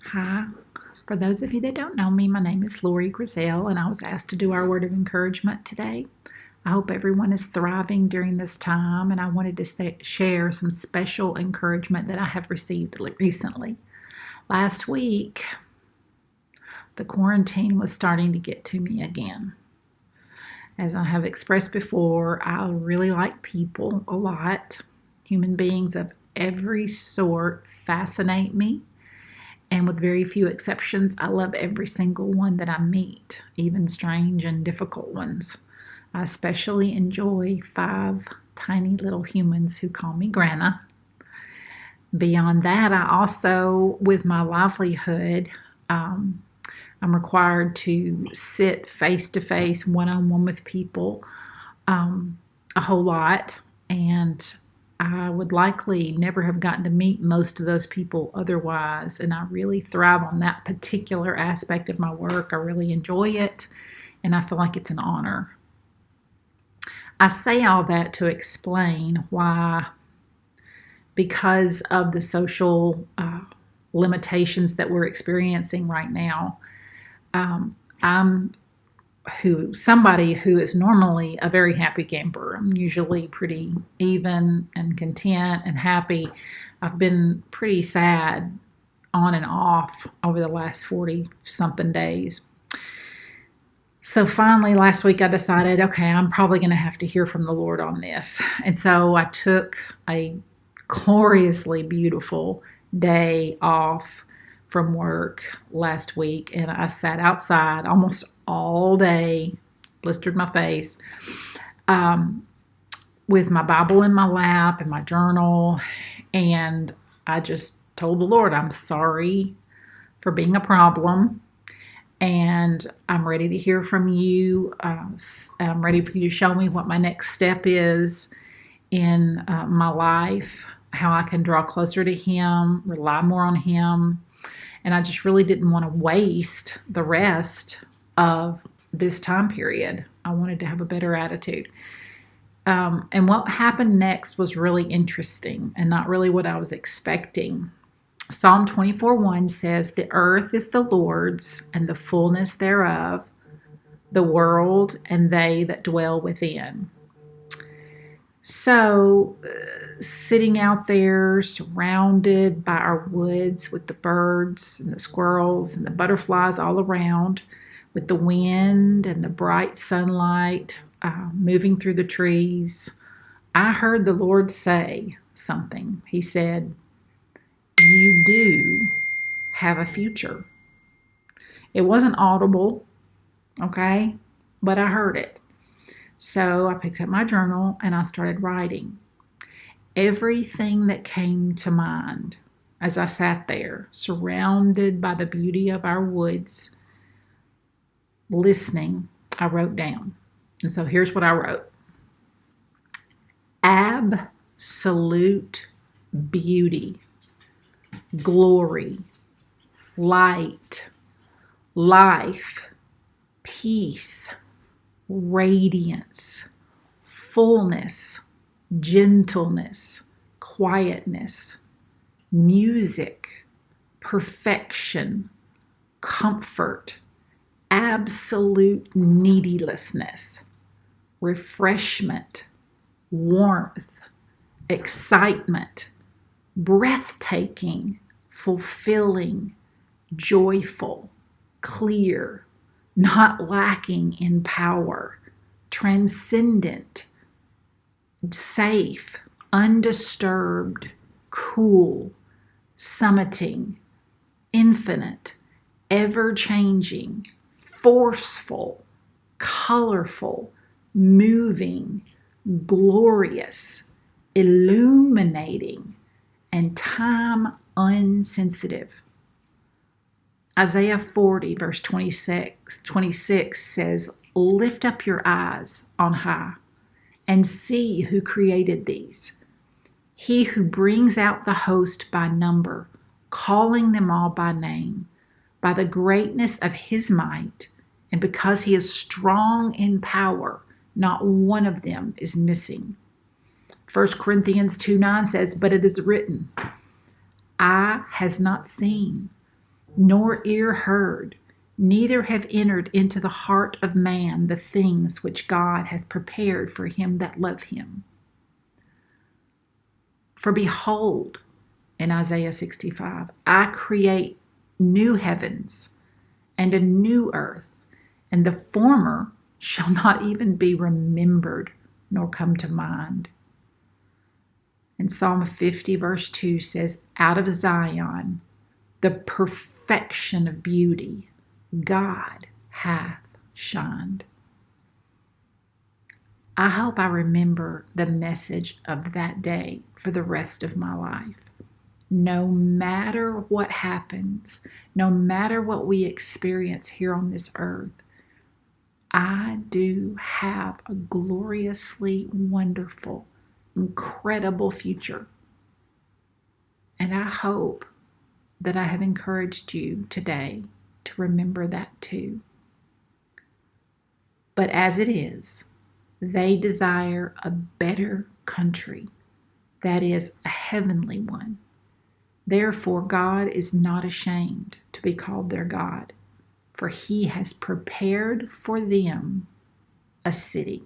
Hi. For those of you that don't know me, my name is Lori Grizzell, and I was asked to do our word of encouragement today. I hope everyone is thriving during this time, and I wanted to share some special encouragement that I have received recently. Last week, the quarantine was starting to get to me again. As I have expressed before, I really like people a lot. Human beings of every sort fascinate me. And with very few exceptions, I love every single one that I meet, even strange and difficult ones. I especially enjoy 5 tiny little humans who call me Grandma. Beyond that, I also, with my livelihood, I'm required to sit face to face, one on one with people a whole lot. And I would likely never have gotten to meet most of those people otherwise. And I really thrive on that particular aspect of my work. I really enjoy it, and I feel like it's an honor. I say all that to explain why, because of the social limitations that we're experiencing right now, I'm somebody who is normally a very happy camper. I'm usually pretty even and content and happy. I've been pretty sad on and off over the last 40 something days. So finally last week I decided, okay, I'm probably going to have to hear from the Lord on this. And so I took a gloriously beautiful day off from work last week, and I sat outside almost all day, blistered my face, with my Bible in my lap and my journal, and I just told the Lord, I'm sorry for being a problem, and I'm ready to hear from you. I'm ready for you to show me what my next step is in my life, how I can draw closer to Him, rely more on Him. And I just really didn't want to waste the rest of this time period. I wanted to have a better attitude. And what happened next was really interesting and not really what I was expecting. Psalm 24:1 says, "The earth is the Lord's and the fullness thereof, the world and they that dwell within." So, sitting out there surrounded by our woods with the birds and the squirrels and the butterflies all around, with the wind and the bright sunlight moving through the trees, I heard the Lord say something. He said, "You do have a future." It wasn't audible, okay, but I heard it. So I picked up my journal and I started writing everything that came to mind as I sat there, surrounded by the beauty of our woods, listening. I wrote down. And so here's what I wrote: absolute beauty, glory, light, life, peace, radiance, fullness, gentleness, quietness, music, perfection, comfort, absolute needlessness, refreshment, warmth, excitement, breathtaking, fulfilling, joyful, clear, not lacking in power, transcendent, safe, undisturbed, cool, summiting, infinite, ever-changing, forceful, colorful, moving, glorious, illuminating, and time unsensitive. Isaiah 40, verse 26 says, "Lift up your eyes on high and see who created these. He who brings out the host by number, calling them all by name, by the greatness of his might, and because he is strong in power, not one of them is missing." 1 Corinthians 2:9 says, "But it is written, eye has not seen, nor ear heard, neither have entered into the heart of man the things which God hath prepared for him that love him. For behold, in Isaiah 65, I create new heavens and a new earth, and the former shall not even be remembered nor come to mind. And Psalm 50 verse 2 says, out of Zion, the perfection of beauty, God hath shined. I hope I remember the message of that day for the rest of my life. No matter what happens, no matter what we experience here on this earth, I do have a gloriously wonderful, incredible future. And I hope that I have encouraged you today to remember that too. But as it is, they desire a better country, that is, a heavenly one. Therefore, God is not ashamed to be called their God, for he has prepared for them a city.